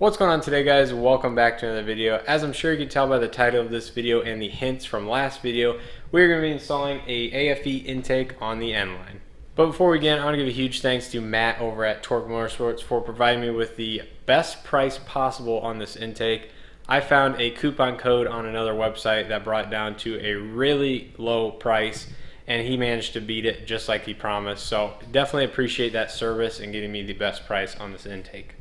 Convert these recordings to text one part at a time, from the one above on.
What's going on today, guys? Welcome back to another video. As I'm sure you can tell by the title of this video and the hints from last video, we're going to be installing a AFE intake on the N-line. But before we begin, I want to give a huge thanks to Matt over at Torque Motorsports for providing me with the best price possible on this intake. I found a coupon code on another website that brought it down to a really low price, and he managed to beat it just like he promised. So definitely appreciate that service and getting me the best price on this intake.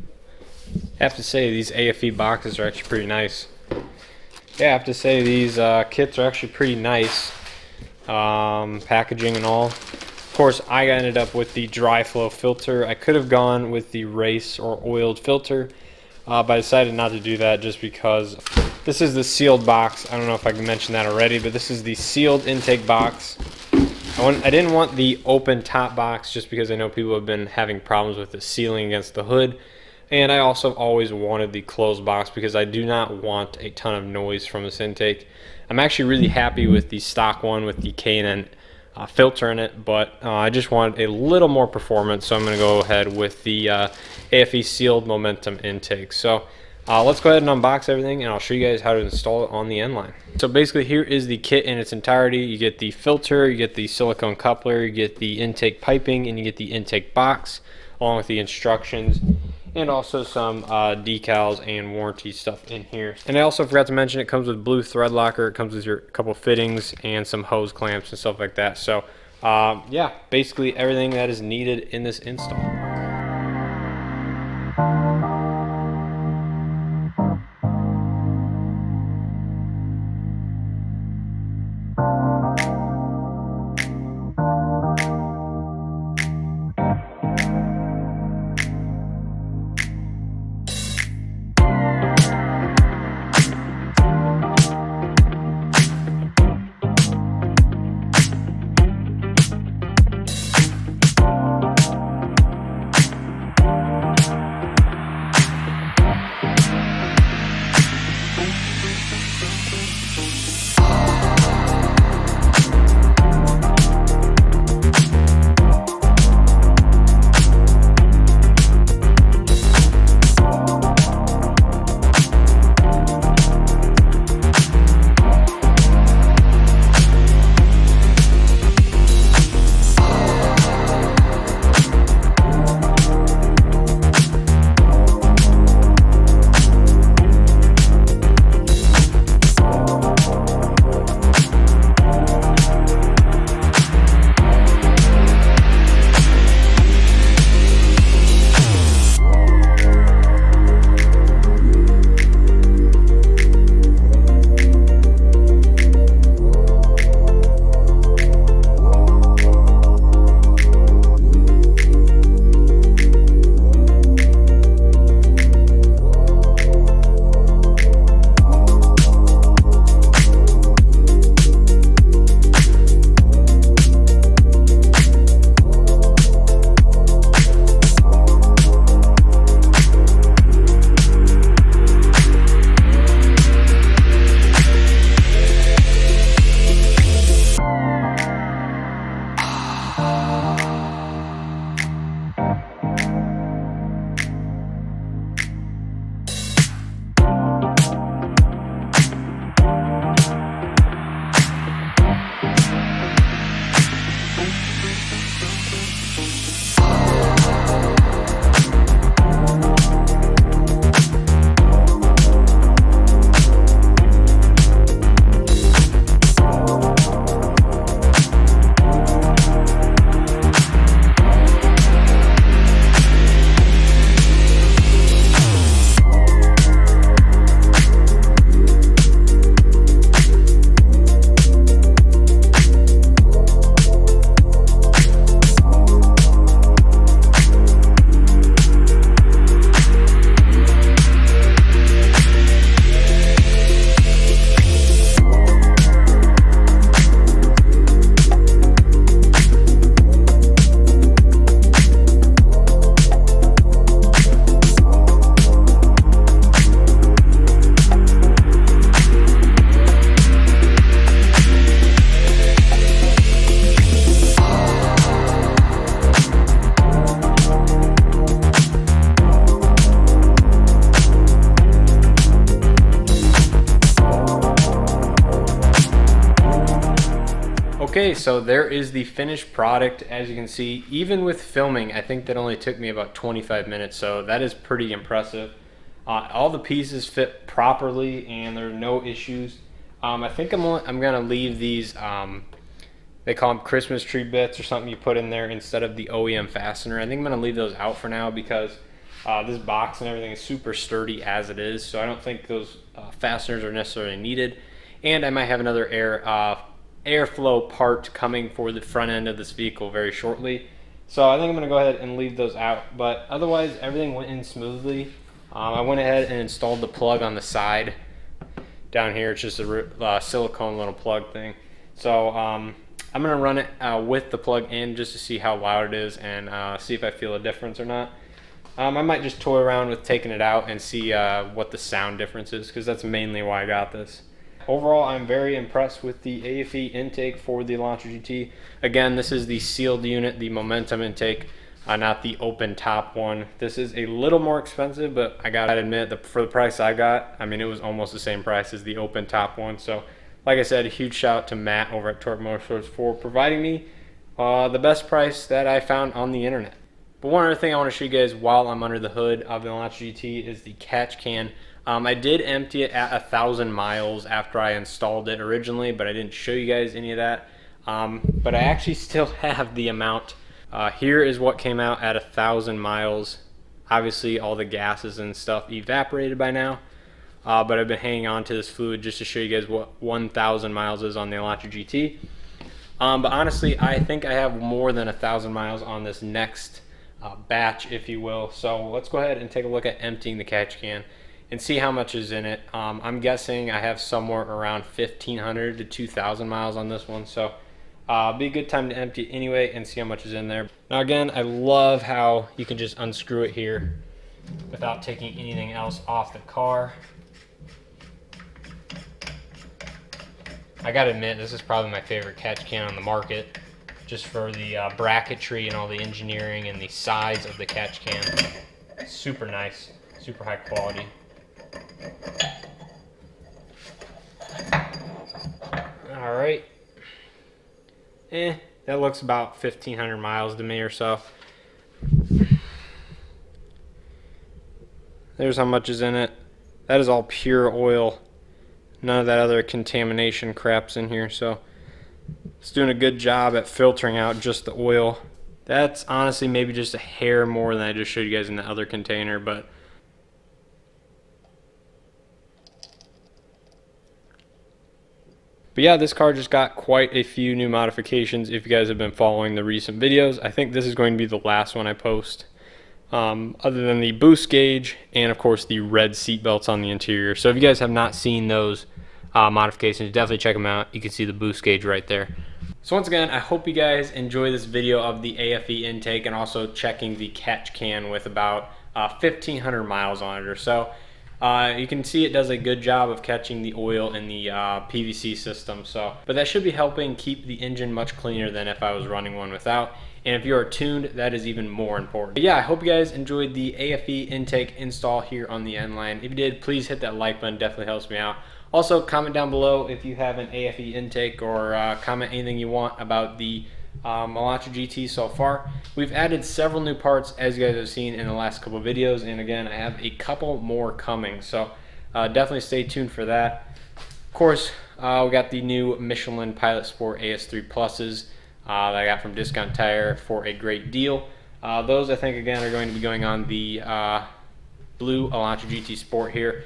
I have to say these AFE boxes are actually pretty nice. Yeah, I have to say these kits are actually pretty nice, packaging and all. Of course, I ended up with the dry flow filter. I could have gone with the race or oiled filter, but I decided not to do that just because this is the sealed box. I don't know if I can mention that already, but this is the sealed intake box. I didn't want the open top box just because I know people have been having problems with the sealing against the hood. And I also always wanted the closed box because I do not want a ton of noise from this intake. I'm actually really happy with the stock one with the K&N filter in it, but I just wanted a little more performance, so I'm going to go ahead with the AFE sealed momentum intake. So let's go ahead and unbox everything, and I'll show you guys how to install it on the N-line. So basically here is the kit in its entirety. You get the filter, you get the silicone coupler, you get the intake piping, and you get the intake box along with the instructions, and also some decals and warranty stuff in here. And I also forgot to mention it comes with blue thread locker. It comes with your couple fittings and some hose clamps and stuff like that. So yeah, basically everything that is needed in this install. Okay, so there is the finished product. As you can see, even with filming, I think that only took me about 25 minutes, so that is pretty impressive. All the pieces fit properly and there are no issues. I think I'm gonna leave these, they call them Christmas tree bits or something you put in there instead of the OEM fastener. I think I'm gonna leave those out for now because this box and everything is super sturdy as it is, so I don't think those fasteners are necessarily needed. And I might have another airflow part coming for the front end of this vehicle very shortly. So I think I'm gonna go ahead and leave those out, but otherwise everything went in smoothly. I went ahead and installed the plug on the side down here. It's just a silicone little plug thing. So I'm gonna run it with the plug in just to see how loud it is and see if I feel a difference or not. I might just toy around with taking it out and see what the sound difference is, because that's mainly why I got this. Overall, I'm very impressed with the AFE intake for the Elantra GT. Again, this is the sealed unit, the Momentum intake, not the open top one. This is a little more expensive, but I gotta admit that for the price I got, I mean, it was almost the same price as the open top one. So, like I said, a huge shout out to Matt over at Torque Motorsports for providing me the best price that I found on the internet. But one other thing I want to show you guys while I'm under the hood of the Elantra GT is the catch can. I did empty it at 1,000 miles after I installed it originally, but I didn't show you guys any of that. But I actually still have the amount. Here is what came out at 1,000 miles. Obviously all the gases and stuff evaporated by now, but I've been hanging on to this fluid just to show you guys what 1,000 miles is on the Elantra GT. But honestly, I think I have more than 1,000 miles on this next batch, if you will. So let's go ahead and take a look at emptying the catch can and see how much is in it. I'm guessing I have somewhere around 1,500 to 2,000 miles on this one, so be a good time to empty it anyway and see how much is in there. Now again, I love how you can just unscrew it here without taking anything else off the car. I gotta admit, this is probably my favorite catch can on the market, just for the bracketry and all the engineering and the size of the catch can. Super nice, super high quality. All right, that looks about 1,500 miles to me or so. There's how much is in it. That is all pure oil. None of that other contamination crap's in here, so it's doing a good job at filtering out just the oil. That's honestly maybe just a hair more than I just showed you guys in the other container, but yeah, this car just got quite a few new modifications. If you guys have been following the recent videos, I think this is going to be the last one I post, other than the boost gauge and of course the red seat belts on the interior. So if you guys have not seen those modifications, definitely check them out. You can see the boost gauge right there. So once again, I hope you guys enjoy this video of the AFE intake and also checking the catch can with about 1,500 miles on it or so. You can see it does a good job of catching the oil in the PVC system, but that should be helping keep the engine much cleaner than if I was running one without. And if you are tuned, that is even more important. But yeah, I hope you guys enjoyed the AFE intake install here on the N-Line. If you did, please hit that like button, definitely helps me out. Also, comment down below if you have an AFE intake, or comment anything you want about the Elantra GT so far. We've added several new parts, as you guys have seen in the last couple of videos, and again, I have a couple more coming, so definitely stay tuned for that. Of course, we got the new Michelin Pilot Sport AS3 Pluses that I got from Discount Tire for a great deal. Those, I think, again, are going to be going on the blue Elantra GT Sport here.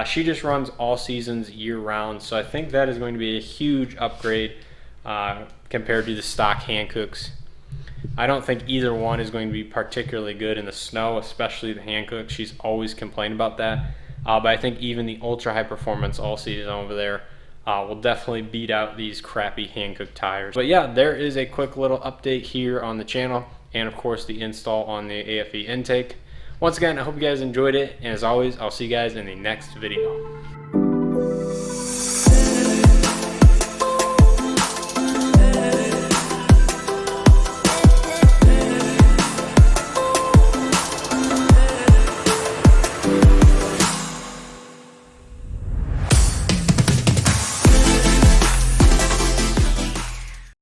She just runs all seasons year-round, so I think that is going to be a huge upgrade compared to the stock Hancooks. I don't think either one is going to be particularly good in the snow, especially the Hankook. She's always complained about that. But I think even the ultra high performance all season over there will definitely beat out these crappy Hankook tires. But yeah, there is a quick little update here on the channel, and of course the install on the AFE intake. Once again, I hope you guys enjoyed it, and as always, I'll see you guys in the next video.